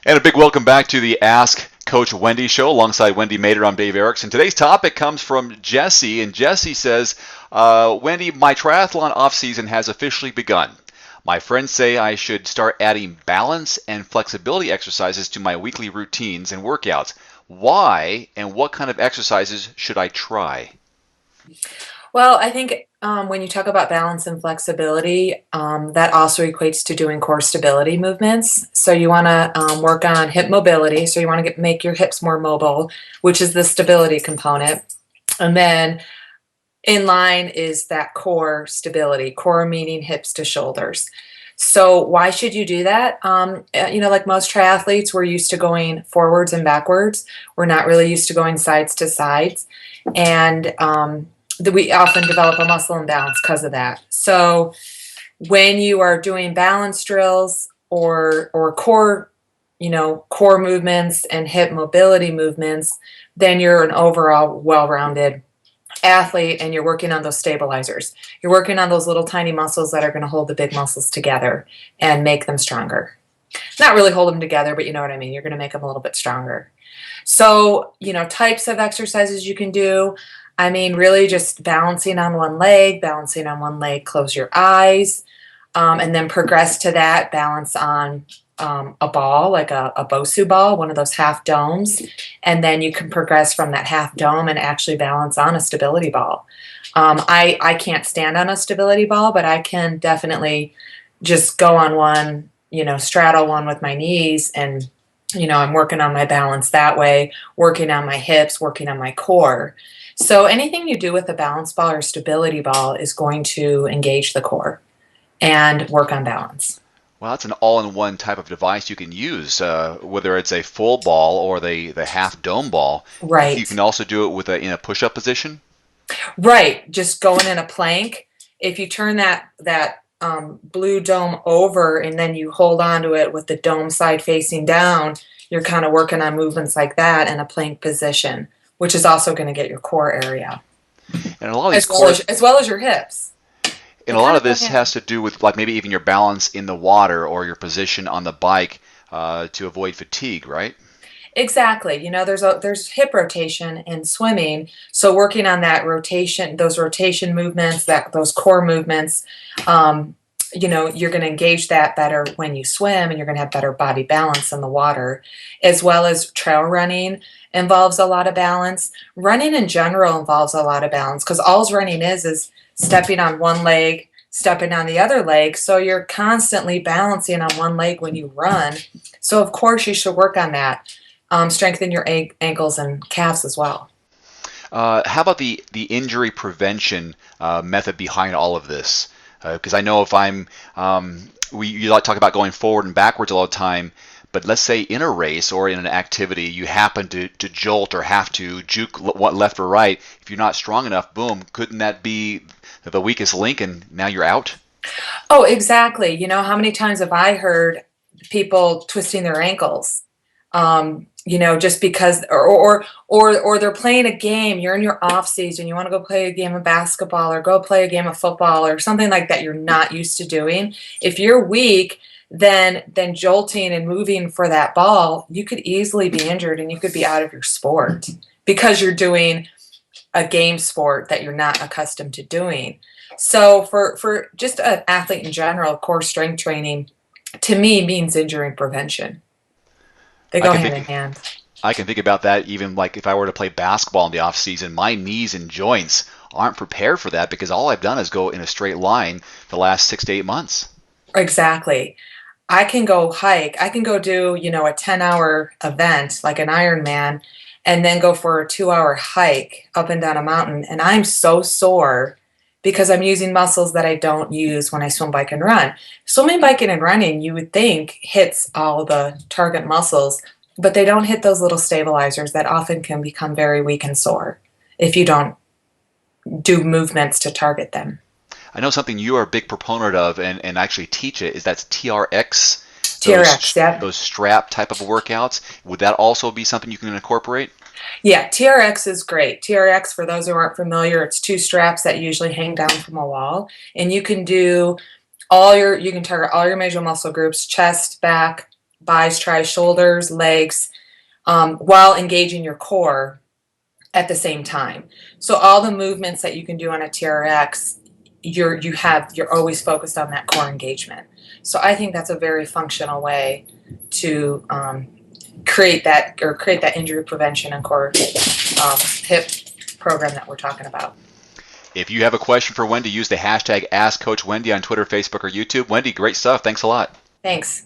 And a big welcome back to the Ask Coach Wendy show alongside Wendy Mader. I'm Dave Erickson. Today's topic comes from Jesse, and Jesse says, Wendy, my triathlon off-season has officially begun. My friends say I should start adding balance and flexibility exercises to my weekly routines and workouts. Why and what kind of exercises should I try? Well, I think when you talk about balance and flexibility, that also equates to doing core stability movements. So you want to work on hip mobility. So you want to make your hips more mobile, which is the stability component. And then in line is that core stability, core meaning hips to shoulders. So why should you do that? Like most triathletes, we're used to going forwards and backwards. We're not really used to going sides to sides. And we often develop a muscle imbalance because of that. So when you are doing balance drills or core, core movements and hip mobility movements, then you're an overall well-rounded athlete and you're working on those stabilizers. You're working on those little tiny muscles that are going to hold the big muscles together and make them stronger. Not really hold them together, but you know what I mean. You're going to make them a little bit stronger. So, types of exercises you can do. I mean, really just balancing on one leg, close your eyes, and then progress to that, balance on a ball, like a Bosu ball, one of those half domes, and then you can progress from that half dome and actually balance on a stability ball. I can't stand on a stability ball, but I can definitely just go on one, straddle one with my knees, and I'm working on my balance that way, working on my hips, working on my core. So anything you do with a balance ball or stability ball is going to engage the core and work on balance. Well, that's an all-in-one type of device you can use, whether it's a full ball or the half dome ball. You Right. can also do it with in a push-up position. Right. Just going in a plank. If you turn that blue dome over and then you hold on to it with the dome side facing down, you're kind of working on movements like that in a plank position, which is also going to get your core area And a lot of these as well core, as your hips. and They a lot kind of of go this hand. has to do with like maybe even your balance in the water or your position on the bike to avoid fatigue, right? Exactly. There's hip rotation in swimming, so working on that rotation, those rotation movements, those core movements, you're going to engage that better when you swim, and you're going to have better body balance in the water, as well as trail running involves a lot of balance. Running in general involves a lot of balance because all running is stepping on one leg, stepping on the other leg. So you're constantly balancing on one leg when you run. So of course you should work on that. Strengthen your ankles and calves as well. How about the injury prevention method behind all of this? Because I know if you like to talk about going forward and backwards a lot of the time, but let's say in a race or in an activity, you happen to jolt or have to juke left or right. If you're not strong enough, boom, couldn't that be the weakest link and now you're out? Oh, exactly. How many times have I heard people twisting their ankles? Just because, or they're playing a game. You're in your off season. You want to go play a game of basketball or go play a game of football or something like that. You're not used to doing. If you're weak, then jolting and moving for that ball, you could easily be injured and you could be out of your sport because you're doing a game sport that you're not accustomed to doing. So for just an athlete in general, core strength training to me means injury prevention. They I go can hand in think hand. I can think about that even like if I were to play basketball in the off season, my knees and joints aren't prepared for that because all I've done is go in a straight line the last 6 to 8 months. Exactly. I can go hike. I can go do, a 10-hour event like an Ironman and then go for a 2-hour hike up and down a mountain. And I'm so sore because I'm using muscles that I don't use when I swim, bike, and run. Swimming, biking, and running, you would think hits all the target muscles, but they don't hit those little stabilizers that often can become very weak and sore if you don't do movements to target them. I know something you are a big proponent of and actually teach it is that's TRX, TRX, yeah. those strap type of workouts. Would that also be something you can incorporate? Yeah, TRX is great. TRX, for those who aren't familiar, it's two straps that usually hang down from a wall, and you can target all your major muscle groups: chest, back, bis, tris, shoulders, legs, while engaging your core at the same time. So all the movements that you can do on a TRX, you're always focused on that core engagement. So I think that's a very functional way to create that injury prevention and core hip program that we're talking about. If you have a question for Wendy, use the hashtag AskCoachWendy on Twitter, Facebook, or YouTube. Wendy, great stuff. Thanks a lot. Thanks.